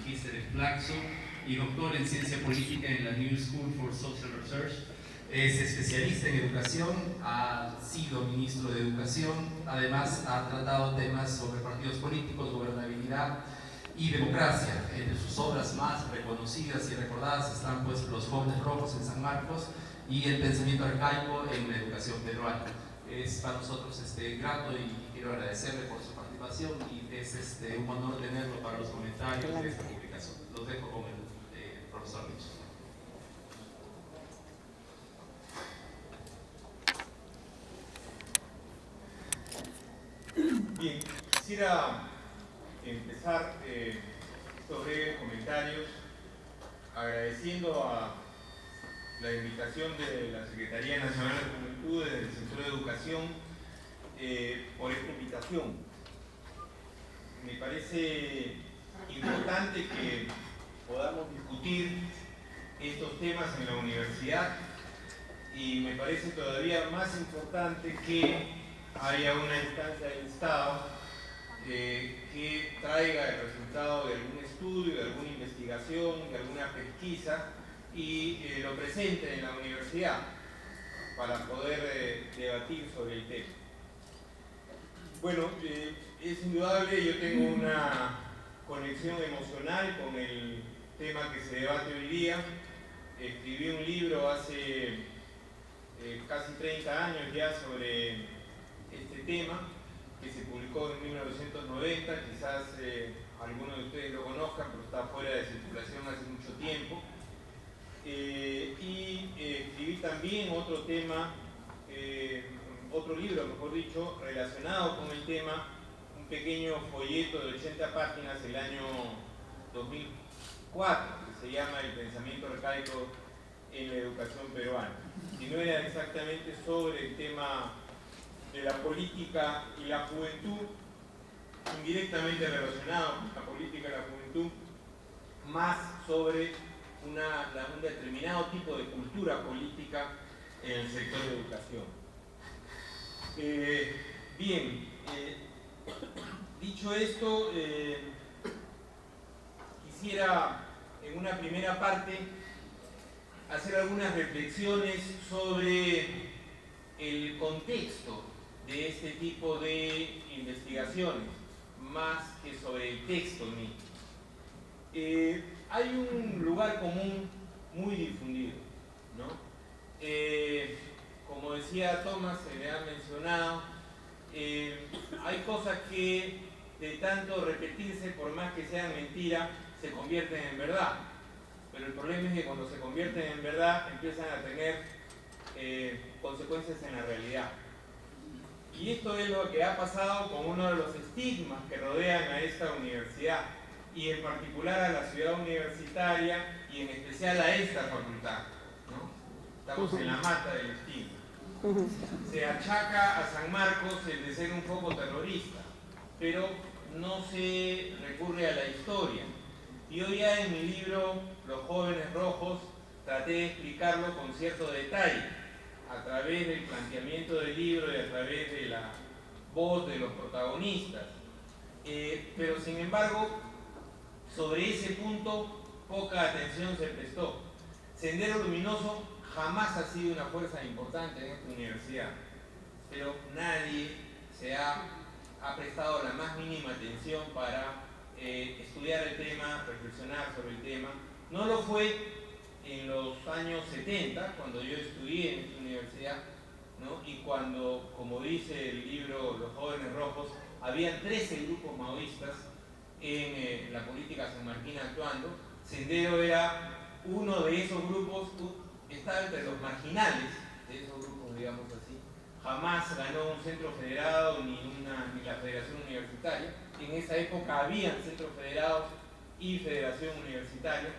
magíster en Flaxo y doctor en ciencia política en la New School for Social Research. Es especialista en educación, ha sido ministro de Educación, además ha tratado temas sobre partidos políticos, gobernabilidad y democracia. Entre sus obras más reconocidas y recordadas están pues Los Jóvenes Rojos en San Marcos y El pensamiento arcaico en la educación peruana. Es para nosotros grato y quiero agradecerle por su participación y es un honor tenerlo para los comentarios de esta publicación. Los dejo con el profesor Mitchell. Bien, quisiera empezar estos breves comentarios agradeciendo a la invitación de la Secretaría Nacional de Juventud del sector de educación por esta invitación. Me parece importante que podamos discutir estos temas en la universidad y me parece todavía más importante que haya una instancia del Estado que traiga el resultado de algún estudio, de alguna investigación, de alguna pesquisa y lo presente en la universidad para poder debatir sobre el tema. Bueno, es indudable, yo tengo una conexión emocional con el tema que se debate hoy día. Escribí un libro hace casi 30 años ya sobre este tema, que se publicó en 1990, quizás algunos de ustedes lo conozcan, pero está fuera de circulación hace mucho tiempo. Y escribí también otro tema, otro libro, mejor dicho, relacionado con el tema, un pequeño folleto de 80 páginas el año 2004, que se llama El pensamiento arcaico en la educación peruana. Y no era exactamente sobre el tema de la política y la juventud, indirectamente relacionado con la política y la juventud, más sobre un determinado tipo de cultura política en el sector de educación. Bien, dicho esto, quisiera en una primera parte hacer algunas reflexiones sobre el contexto de este tipo de investigaciones, más que sobre el texto mismo. Hay un lugar común muy difundido, ¿no? Como decía Thomas, se le ha mencionado, hay cosas que de tanto repetirse, por más que sean mentira, se convierten en verdad. Pero el problema es que cuando se convierten en verdad empiezan a tener consecuencias en la realidad. Y esto es lo que ha pasado con uno de los estigmas que rodean a esta universidad y en particular a la ciudad universitaria y en especial a esta facultad, ¿no? Estamos en la mata del estigma. Se achaca a San Marcos el de ser un foco terrorista, pero no se recurre a la historia. Y hoy ya en mi libro Los Jóvenes Rojos traté de explicarlo con cierto detalle a través del planteamiento del libro y a través de la voz de los protagonistas. Pero sin embargo, sobre ese punto poca atención se prestó. Sendero Luminoso jamás ha sido una fuerza importante en esta universidad, pero nadie se ha prestado la más mínima atención para estudiar el tema, reflexionar sobre el tema. No lo fue en los años 70, cuando yo estudié en esta universidad, ¿no? Y cuando, como dice el libro Los Jóvenes Rojos, habían 13 grupos maoístas en la política sanmarquina actuando. Sendero era uno de esos grupos, estaba entre los marginales de esos grupos, digamos así. Jamás ganó un centro federado ni la federación universitaria. En esa época habían centros federados y federación universitaria.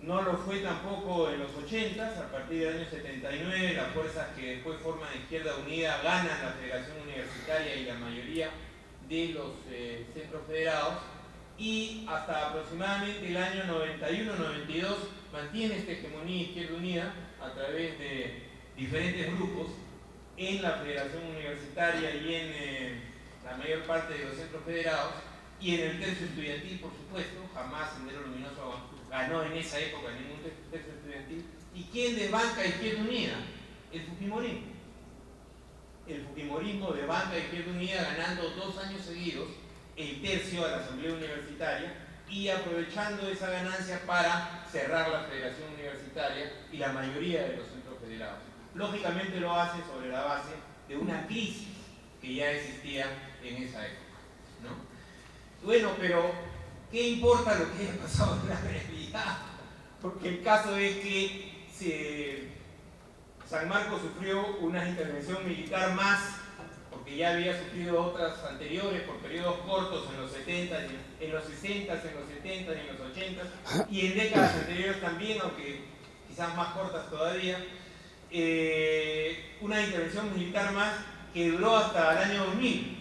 No lo fue tampoco en los 80s, a partir del año 79, las fuerzas que después forman Izquierda Unida ganan la federación universitaria y la mayoría de los centros federados, y hasta aproximadamente el año 91-92 mantiene esta hegemonía Izquierda Unida a través de diferentes grupos en la federación universitaria y en la mayor parte de los centros federados, y en el tercio estudiantil, por supuesto, jamás Sendero Luminoso ganó en esa época ningún tercio estudiantil. ¿Y quién desbanca a Izquierda Unida? El Fujimorismo. El Fujimorismo desbanca a Izquierda Unida ganando 2 años seguidos el tercio a la Asamblea Universitaria y aprovechando esa ganancia para cerrar la Federación Universitaria y la mayoría de los centros federados. Lógicamente lo hace sobre la base de una crisis que ya existía en esa época, ¿no? Bueno, pero ¿qué importa lo que haya pasado en la realidad? Porque el caso es que San Marcos sufrió una intervención militar más, porque ya había sufrido otras anteriores por periodos cortos en los 70, en los 60, en los 70 y en los 80, y en décadas anteriores también, aunque quizás más cortas todavía, una intervención militar más que duró hasta el año 2000,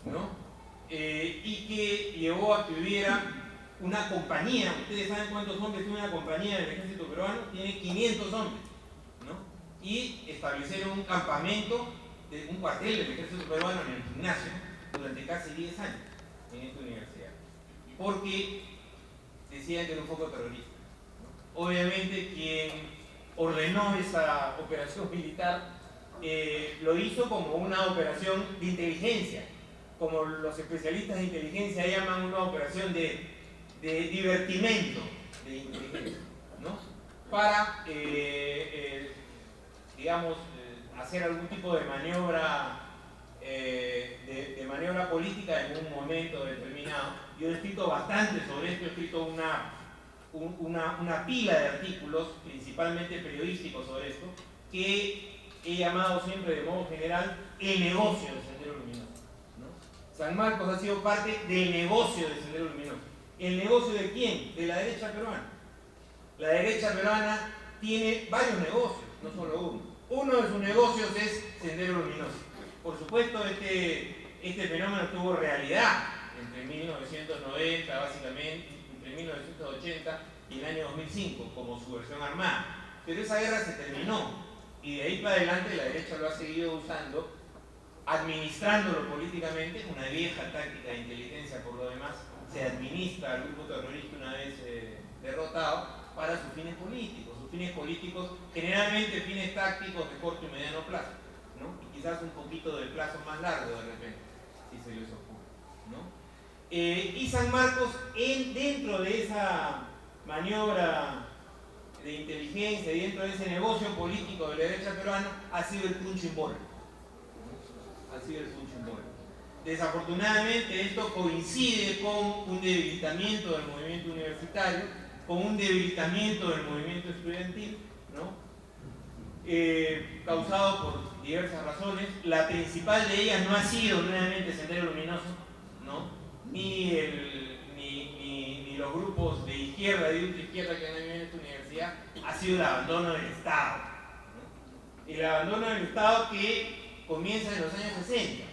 ¿no? Y que llevó a que hubiera una compañía. Ustedes saben cuántos hombres tiene una compañía del ejército peruano, tiene 500 hombres, ¿no? Y establecieron un campamento, un cuartel del ejército peruano en el gimnasio durante casi 10 años en esta universidad, porque decían que era un foco terrorista, ¿no? Obviamente quien ordenó esa operación militar lo hizo como una operación de inteligencia, como los especialistas de inteligencia llaman una operación de divertimento de inteligencia, ¿no? Para, digamos, hacer algún tipo de maniobra, de maniobra política en un momento determinado. Yo he escrito bastante sobre esto, he escrito una pila de artículos, principalmente periodísticos, sobre esto, que he llamado siempre de modo general el negocio del Sendero Luminoso, ¿no? San Marcos ha sido parte del negocio del Sendero Luminoso. ¿El negocio de quién? De la derecha peruana. La derecha peruana tiene varios negocios, no solo uno. Uno de sus negocios es Sendero Luminoso. Por supuesto, este fenómeno tuvo realidad entre 1990, básicamente, entre 1980 y el año 2005, como subversión armada. Pero esa guerra se terminó y de ahí para adelante la derecha lo ha seguido usando, administrándolo políticamente, una vieja táctica de inteligencia por lo demás. Se administra al grupo terrorista una vez derrotado para sus fines políticos, generalmente fines tácticos de corto y mediano plazo, ¿no? Y quizás un poquito de plazo más largo de repente, si se les ocurre, ¿no? Y San Marcos, dentro de esa maniobra de inteligencia y dentro de ese negocio político de la derecha peruana, ha sido el punching ball, ¿no? Ha sido el punching ball. Desafortunadamente esto coincide con un debilitamiento del movimiento universitario, con un debilitamiento del movimiento estudiantil, ¿no? Causado por diversas razones. La principal de ellas no ha sido nuevamente Sendero Luminoso, ¿no? Ni los grupos de izquierda y de ultraizquierda que han habido en esta universidad, ha sido el abandono del Estado, ¿no? El abandono del Estado que comienza en los años 60.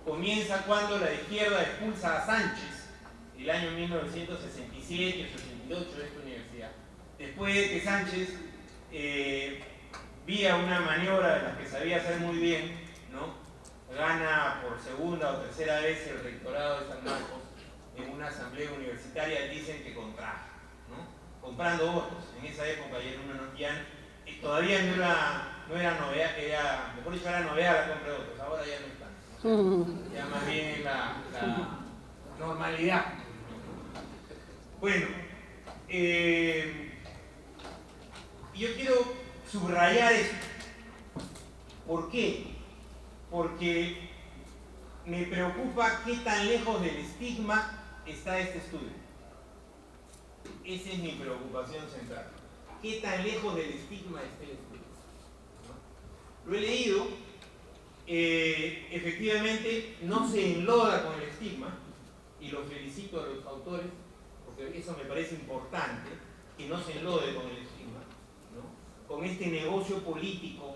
Comienza cuando la izquierda expulsa a Sánchez, el año 1967 o 68 de esta universidad. Después de que Sánchez, vía una maniobra de las que sabía hacer muy bien, ¿no? Gana por segunda o tercera vez el rectorado de San Marcos en una asamblea universitaria, dicen que contrajo, ¿no? Comprando votos. En esa época todavía no era novedad, mejor dicho, era novedad la compra de votos, ahora ya no está. Ya más bien es la normalidad. Bueno, yo quiero subrayar esto. ¿Por qué? Porque me preocupa qué tan lejos del estigma está este estudio. Esa es mi preocupación central. ¿Qué tan lejos del estigma está el estudio? ¿No? Lo he leído. Efectivamente no se enloda con el estigma, y los felicito a los autores porque eso me parece importante, que no se enlode con el estigma, ¿no? Con este negocio político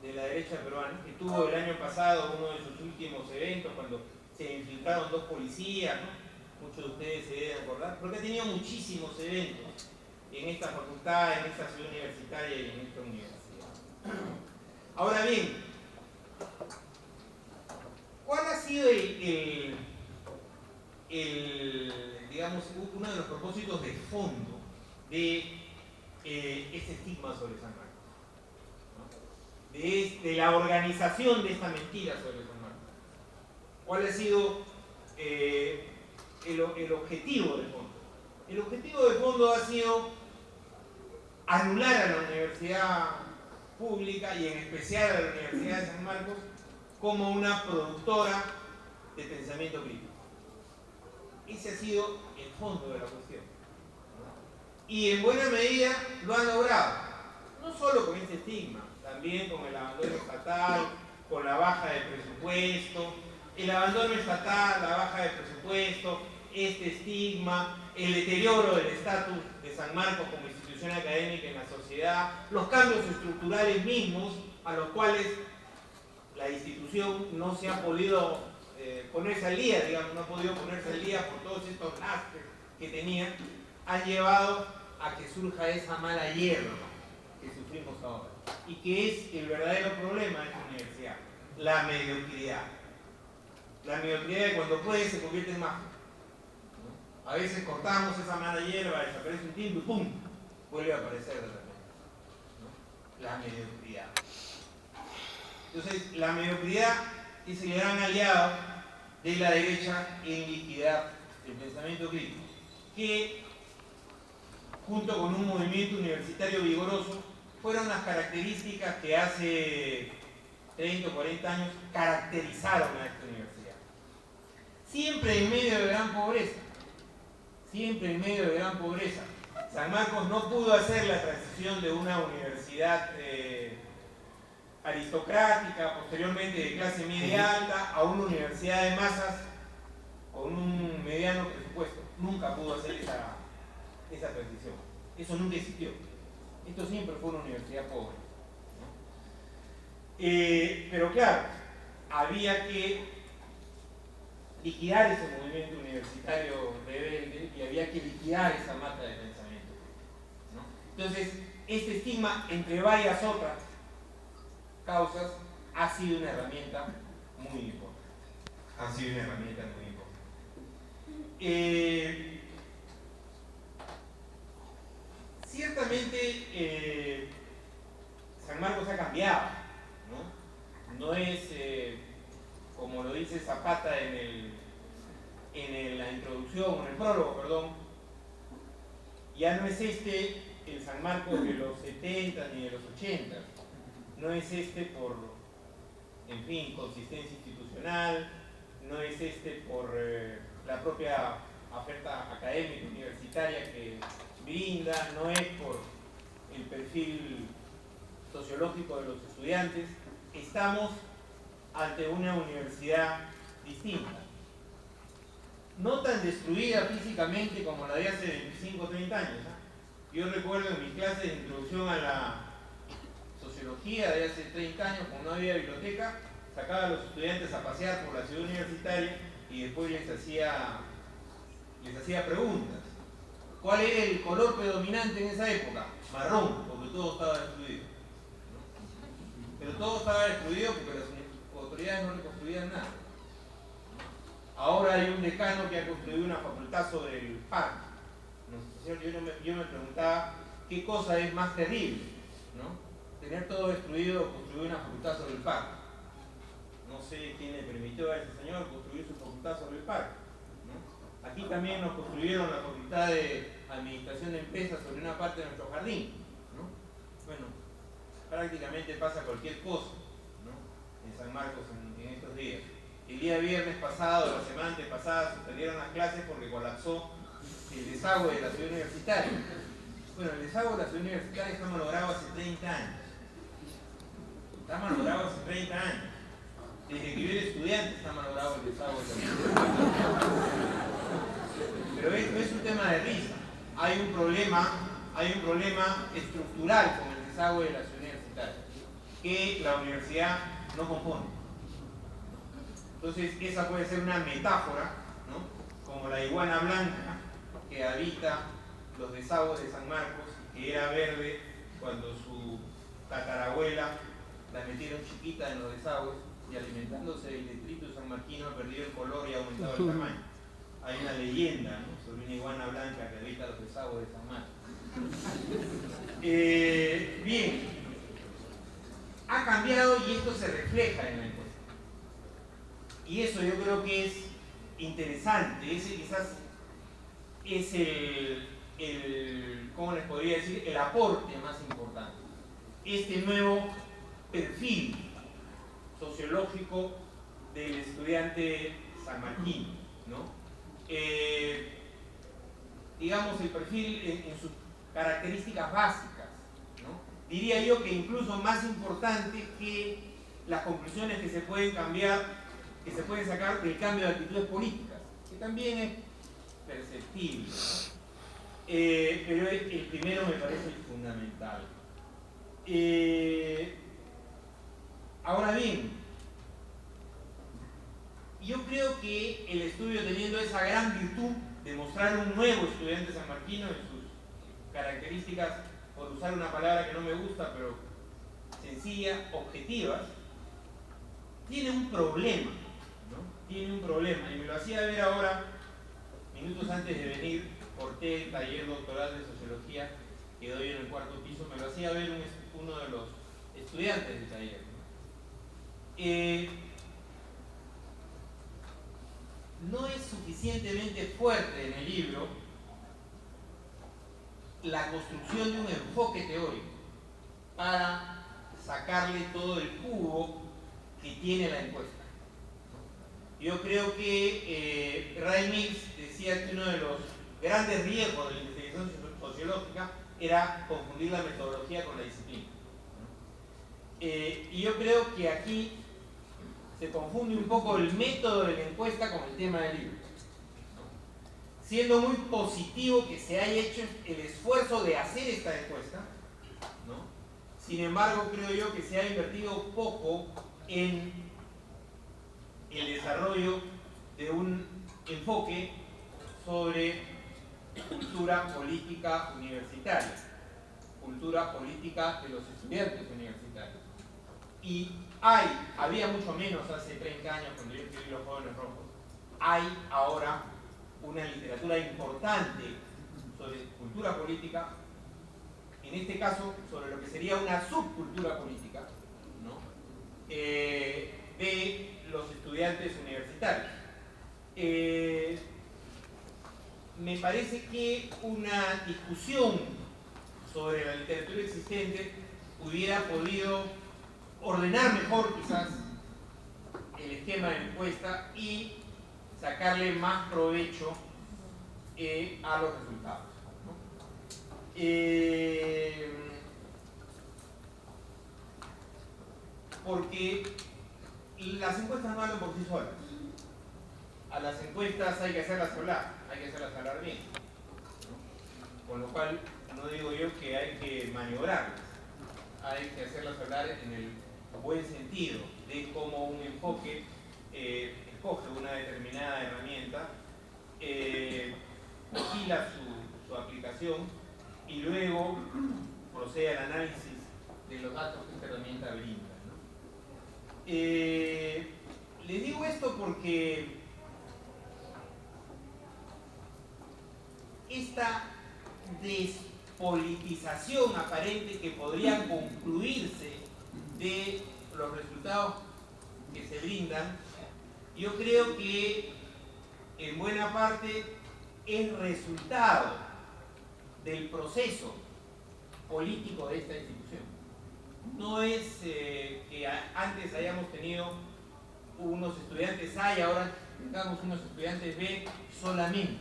de la derecha peruana, que tuvo el año pasado uno de sus últimos eventos cuando se infiltraron 2 policías, ¿no? Muchos de ustedes se deben acordar, porque ha tenido muchísimos eventos en esta facultad, en esta ciudad universitaria y en esta universidad. Ahora bien, ¿cuál ha sido digamos, uno de los propósitos de fondo de este estigma sobre San Marcos, ¿no? De la organización de esta mentira sobre San Marcos. ¿Cuál ha sido el objetivo de fondo? El objetivo de fondo ha sido anular a la universidad pública y en especial a la Universidad de San Marcos como una productora de pensamiento crítico. Ese ha sido el fondo de la cuestión, ¿no? Y en buena medida lo han logrado, no solo con este estigma, también con el abandono estatal, con la baja de presupuesto, el abandono estatal, la baja de presupuesto, este estigma, el deterioro del estatus de San Marcos como institución académica en la sociedad, los cambios estructurales mismos a los cuales la institución no se ha podido ponerse al día, digamos, no ha podido ponerse al día por todos estos lastres que tenía, han llevado a que surja esa mala hierba que sufrimos ahora y que es el verdadero problema de esta universidad, la mediocridad. La mediocridad de cuando puede se convierte en magia, ¿no? A veces cortamos esa mala hierba, desaparece un tiempo y ¡pum! Vuelve a aparecer de repente, ¿no? La mediocridad. Entonces, la mediocridad es el gran aliado de la derecha en liquidar el pensamiento crítico, que junto con un movimiento universitario vigoroso fueron las características que hace 30 o 40 años caracterizaron a esta universidad. Siempre en medio de gran pobreza, siempre en medio de gran pobreza. San Marcos no pudo hacer la transición de una universidad aristocrática, posteriormente de clase media alta, a una universidad de masas con un mediano presupuesto. Nunca pudo hacer esa transición. Eso nunca existió. Esto siempre fue una universidad pobre, ¿no? Pero claro, había que liquidar ese movimiento universitario rebelde y había que liquidar esa mata de pensamiento, ¿no? Entonces, este estigma, entre varias otras causas, ha sido una herramienta muy importante. Ha sido una herramienta muy importante. Ciertamente, San Marcos ha cambiado, ¿no? No es, como lo dice Zapata en la introducción, en el prólogo, perdón, ya no es este el San Marcos de los 70 ni de los 80. No es este por, en fin, consistencia institucional, no es este por la propia oferta académica universitaria que brinda, no es por el perfil sociológico de los estudiantes. Estamos ante una universidad distinta, no tan destruida físicamente como la de hace 25 o 30 años, ¿eh? Yo recuerdo en mi clase de introducción a la sociología de hace 30 años, cuando no había biblioteca, sacaba a los estudiantes a pasear por la ciudad universitaria y después les hacía preguntas. ¿Cuál era el color predominante en esa época? Marrón, porque todo estaba destruido. Pero todo estaba destruido porque las autoridades no le construían nada. Ahora hay un decano que ha construido una facultad sobre el parque. Yo me preguntaba qué cosa es más terrible, ¿no? Tener todo destruido o construir una facultad sobre el parque. No sé quién le permitió a ese señor construir su facultad sobre el parque, ¿no? Aquí también nos construyeron la facultad de administración de empresas sobre una parte de nuestro jardín, ¿no? Bueno, prácticamente pasa cualquier cosa, ¿no? En San Marcos en estos días. El día viernes pasado, la semana antepasada, suspendieron las clases porque colapsó el desagüe de la ciudad universitaria. Bueno, el desagüe de la ciudad universitaria está malogrado hace 30 años. Está malogrado hace 30 años. Desde que yo era estudiante está malogrado el desagüe de la universidad. Pero no es un tema de risa. Hay un problema estructural con el desagüe de la ciudad universitaria que la universidad no compone. Entonces, esa puede ser una metáfora, ¿no? Como la iguana blanca que habita los desagües de San Marcos, que era verde cuando su tatarabuela la metieron chiquita en los desagües y alimentándose del detrito sanmarquino ha perdido el color y ha aumentado el tamaño. hay una leyenda, ¿no?, sobre una iguana blanca que habita los desagües de San Marcos. Bien, ha cambiado y esto se refleja en la encuesta. Y eso yo creo que es interesante, ese quizás es ¿cómo les podría decir?, el aporte más importante. Este nuevo perfil sociológico del estudiante sanmarquino, ¿no? Digamos, el perfil en sus características básicas, ¿no? Diría yo que incluso más importante que las conclusiones que se pueden sacar del cambio de actitudes políticas, que también es perceptible, ¿no? Pero el primero me parece fundamental. Ahora bien, yo creo que el estudio, teniendo esa gran virtud de mostrar un nuevo estudiante sanmarquino en sus características, por usar una palabra que no me gusta, pero sencilla, objetivas, tiene un problema, ¿no? Tiene un problema, y me lo hacía ver ahora, minutos antes de venir, corté el taller doctoral de sociología que doy en el cuarto piso, me lo hacía ver uno de los estudiantes del taller, ¿no? No es suficientemente fuerte en el libro la construcción de un enfoque teórico para sacarle todo el jugo que tiene la encuesta. Yo creo que Ray Mills decía que uno de los grandes riesgos de la investigación sociológica era confundir la metodología con la disciplina, ¿no? Y yo creo que aquí se confunde un poco el método de la encuesta con el tema del libro, ¿no? Siendo muy positivo que se haya hecho el esfuerzo de hacer esta encuesta, ¿no? Sin embargo, creo yo que se ha invertido poco en el desarrollo de un enfoque sobre cultura política universitaria, cultura política de los estudiantes universitarios. Y había mucho menos hace 30 años cuando yo escribí Los Jóvenes Rojos, hay ahora una literatura importante sobre cultura política, en este caso sobre lo que sería una subcultura política, ¿no?, de los estudiantes universitarios. Me parece que una discusión sobre la literatura existente hubiera podido ordenar mejor quizás el esquema de encuesta y sacarle más provecho a los resultados, ¿no? Porque las encuestas no hablan por sí solas. A las encuestas hay que hacerlas hablar bien, ¿no? Con lo cual no digo yo que hay que maniobrarlas, hay que hacerlas hablar en el buen sentido de cómo un enfoque escoge una determinada herramienta, vigila su aplicación y luego procede al análisis de los datos que esta herramienta brinda, ¿no? Les digo esto porque esta despolitización aparente que podría concluirse de los resultados que se brindan, yo creo que en buena parte es resultado del proceso político de esta institución. No es que antes hayamos tenido unos estudiantes A y ahora tengamos unos estudiantes B solamente.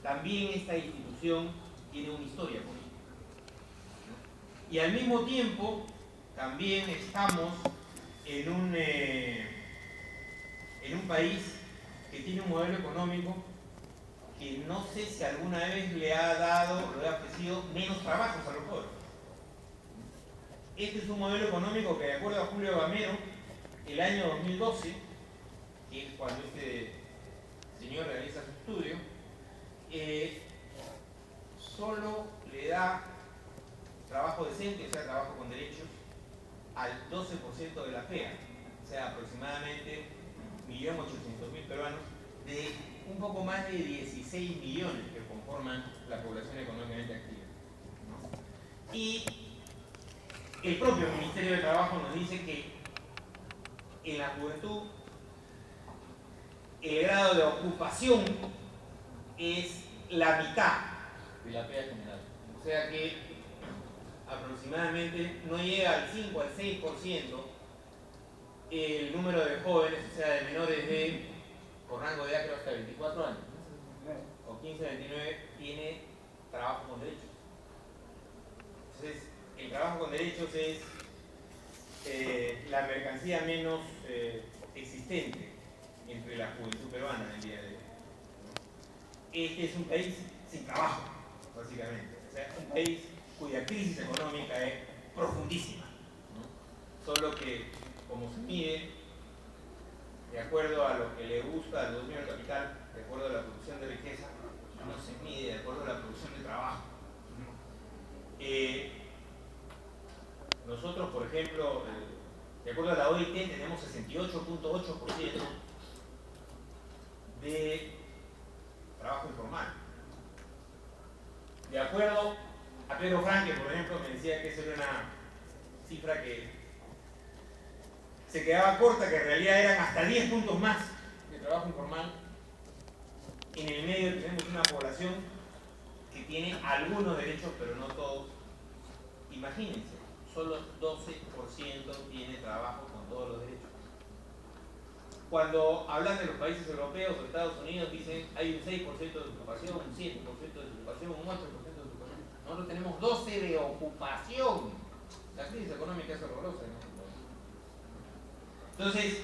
También esta institución tiene una historia política, ¿no? Y al mismo tiempo también estamos en un país que tiene un modelo económico que no sé si alguna vez le ha ofrecido menos trabajos a los jóvenes. Este es un modelo económico que, de acuerdo a Julio Gamero, el año 2012, que es cuando este señor realiza su estudio, solo le da trabajo decente, o sea, trabajo con derechos, al 12% de la FEA, o sea, aproximadamente 1.800.000 peruanos de un poco más de 16 millones que conforman la población económicamente activa, ¿no? Y el propio Ministerio de Trabajo nos dice que en la juventud el grado de ocupación es la mitad de la PEA general. O sea que aproximadamente no llega al 5 al 6% el número de jóvenes, o sea, de menores de, por rango de edad creo hasta 24 años, o 15 a 29, tiene trabajo con derechos. Entonces, el trabajo con derechos es la mercancía menos existente entre la juventud peruana en el día de hoy. Este es un país sin trabajo, básicamente. O sea, un país cuya crisis económica es profundísima, ¿no? Solo que, como se mide, de acuerdo a lo que le gusta al dueño del capital, de acuerdo a la producción de riqueza, no se mide de acuerdo a la producción de trabajo, ¿no? Nosotros, por ejemplo, de acuerdo a la OIT, tenemos 68.8% de trabajo informal. De acuerdo a Pedro Franque, por ejemplo, me decía que esa era una cifra que se quedaba corta, que en realidad eran hasta 10 puntos más de trabajo informal. En el medio tenemos una población que tiene algunos derechos, pero no todos. Imagínense, solo 12% tiene trabajo con todos los derechos. Cuando hablan de los países europeos o Estados Unidos, dicen hay un 6% de ocupación, un 7% de ocupación, un 8% de ocupación. Nosotros tenemos 12% de ocupación. La crisis económica es horrorosa, ¿no? Entonces,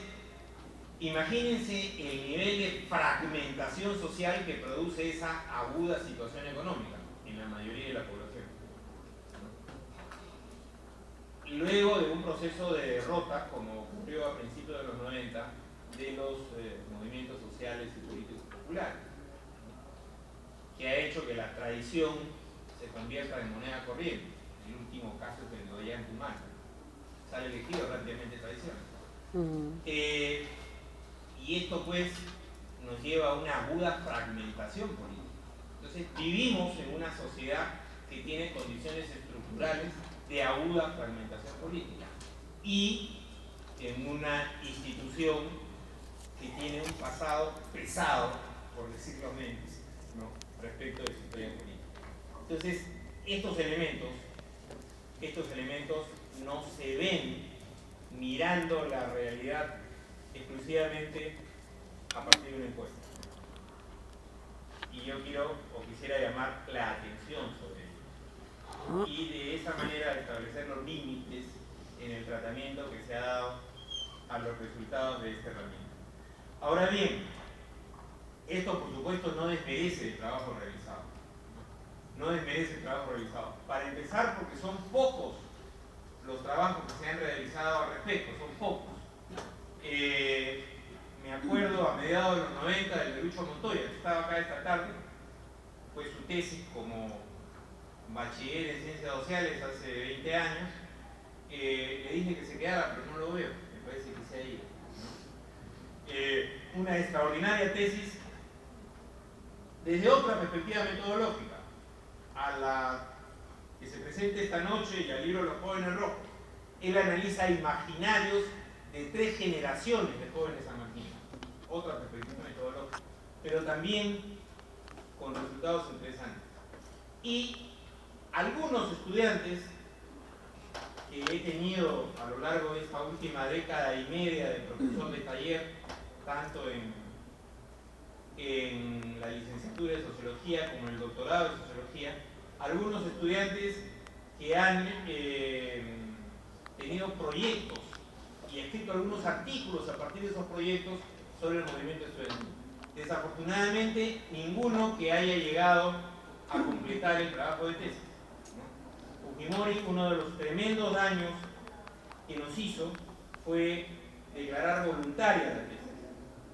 imagínense el nivel de fragmentación social que produce esa aguda situación económica en la mayoría de la población. Luego de un proceso de derrota, como ocurrió a principios de los 90, de los movimientos sociales y políticos populares, que ha hecho que la tradición se convierta en moneda corriente. El último caso es el de Ollanta Humala. Sale elegido rápidamente tradición. Y esto pues nos lleva a una aguda fragmentación política. Entonces vivimos en una sociedad que tiene condiciones estructurales de aguda fragmentación política y en una institución que tiene un pasado pesado, por decirlo menos, ¿no?, respecto de su historia política. Entonces, estos elementos no se ven mirando la realidad exclusivamente a partir de una encuesta. Y yo quisiera llamar la atención sobre ello. Y de esa manera establecer los límites en el tratamiento que se ha dado a los resultados de esta herramienta. Ahora bien, esto por supuesto no desmerece el trabajo realizado. No desmerece el trabajo realizado. Para empezar, porque son pocos los trabajos que se han realizado al respecto, son pocos. Me acuerdo a mediados de los 90 del de Lucho Montoya, que estaba acá esta tarde, fue su tesis como bachiller en ciencias sociales hace 20 años. Le dije que se quedara, pero no lo veo, me parece que se ha ido, ¿no? Una extraordinaria tesis desde otra perspectiva metodológica a la que se presenta esta noche y al libro Los Jóvenes Rojos. Él analiza imaginarios de 3 generaciones de jóvenes sanmarquinos, otra perspectiva metodológica, pero también con resultados interesantes. Y algunos estudiantes que he tenido a lo largo de esta última década y media de profesor de taller, tanto en la licenciatura de Sociología como en el doctorado de Sociología, algunos estudiantes que han tenido proyectos y escrito algunos artículos a partir de esos proyectos sobre el movimiento estudiantil. Desafortunadamente, ninguno que haya llegado a completar el trabajo de tesis, ¿no? Fujimori, uno de los tremendos daños que nos hizo fue declarar voluntaria la tesis,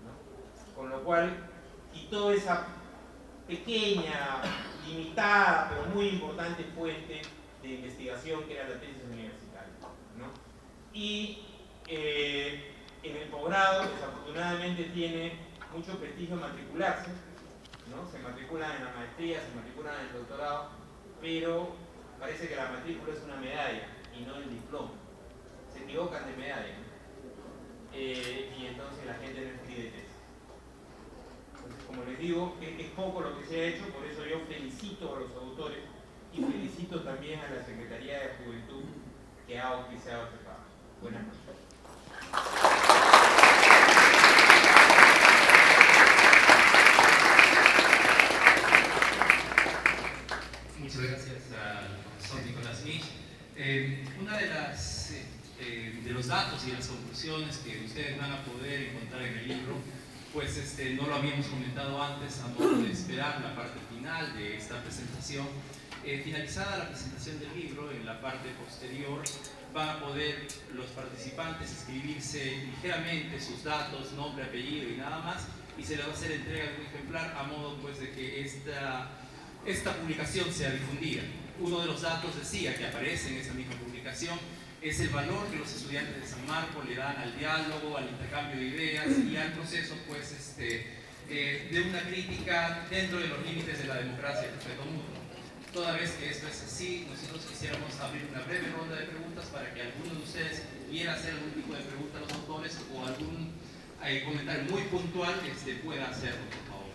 ¿no? Con lo cual quitó esa pequeña, limitada, pero muy importante fuente de investigación que era la tesis universitaria, ¿no? Y en el posgrado, desafortunadamente, tiene mucho prestigio matricularse, ¿no? Se matriculan en la maestría, se matriculan en el doctorado, pero parece que la matrícula es una medalla y no el diploma. Se equivocan de medalla, ¿no? Y entonces la gente no escribe tesis. Entonces, como les digo, es poco lo que se ha hecho, por eso yo felicito a los autores y felicito también a la Secretaría de Juventud que ha auspiciado este trabajo. Buenas noches. Muchas gracias al profesor Nicolás Mich. Una de los datos y las conclusiones que ustedes van a poder encontrar en el libro, pues no lo habíamos comentado antes, a modo de esperar la parte final de esta presentación. Finalizada la presentación del libro, en la parte posterior van a poder los participantes escribirse ligeramente sus datos, nombre, apellido y nada más, y se les va a hacer entrega de un ejemplar a modo pues de que esta publicación sea difundida. Uno de los datos decía que aparece en esa misma publicación es el valor que los estudiantes de San Marcos le dan al diálogo, al intercambio de ideas y al proceso pues de una crítica dentro de los límites de la democracia y el respeto mutuo. Toda vez que esto es así, nosotros quisiéramos abrir una breve ronda de preguntas para que alguno de ustedes quiera hacer algún tipo de pregunta a los autores o algún comentario muy puntual pueda hacerlo, por favor.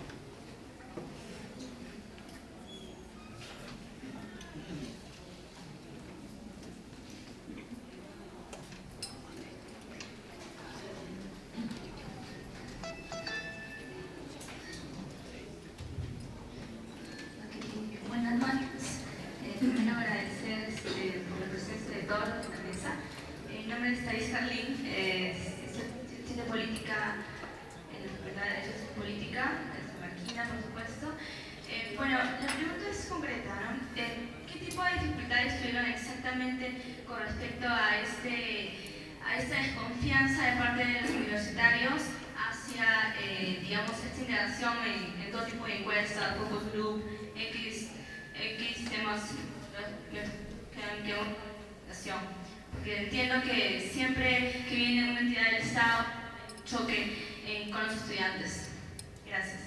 Buenas noches. Primero agradecer por la presencia de todos los de la mesa. Mi nombre es Thais Carlín, estudiante de política en la Facultad de Derechos y Política, de San Marquina, por supuesto. Bueno, la pregunta es concreta, ¿no? ¿Qué tipo de dificultades tuvieron exactamente con respecto a esta desconfianza de parte de los universitarios hacia, digamos, esta integración en todo tipo de encuestas, focus group, X temas que educación? Porque entiendo que siempre que viene una entidad del Estado, choque con los estudiantes. Gracias.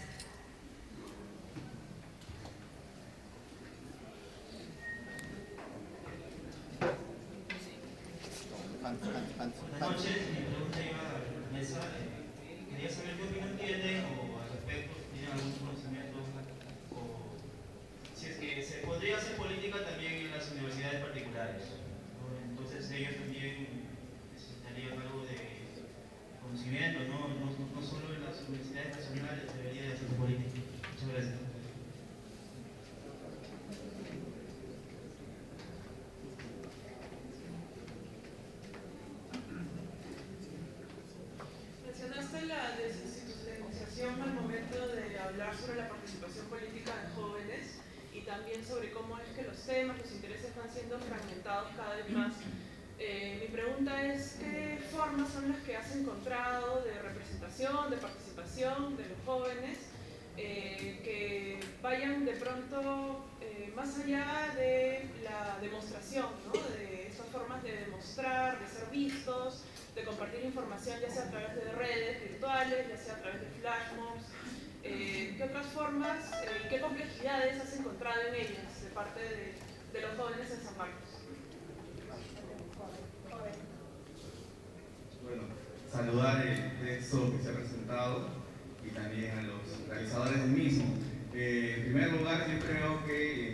Buenas noches, mi pregunta iba a la mesa. Quería saber qué opinión tienen o al respecto, tienen algún conocimiento o si es que se podría hacer política también en las universidades particulares, ¿no? Entonces ellos también necesitarían algo de conocimiento, no solo en las universidades nacionales debería de hacer política. Muchas gracias. Mencionaste la desinstitucionalización al momento de hablar sobre la participación política de jóvenes y también sobre cómo es que los temas, los intereses van siendo fragmentados cada vez más. Mi pregunta es, ¿qué formas son las que has encontrado de representación, de participación de los jóvenes que vayan de pronto más allá de la demostración, ¿no? De esas formas de demostrar, de ser vistos, de compartir información ya sea a través de redes virtuales, ya sea a través de flash mobs? ¿Qué otras formas y qué complejidades has encontrado en ellas de parte de los jóvenes en San Marcos? Bueno, saludar el texto que se ha presentado y también a los realizadores del mismo. En primer lugar, yo creo que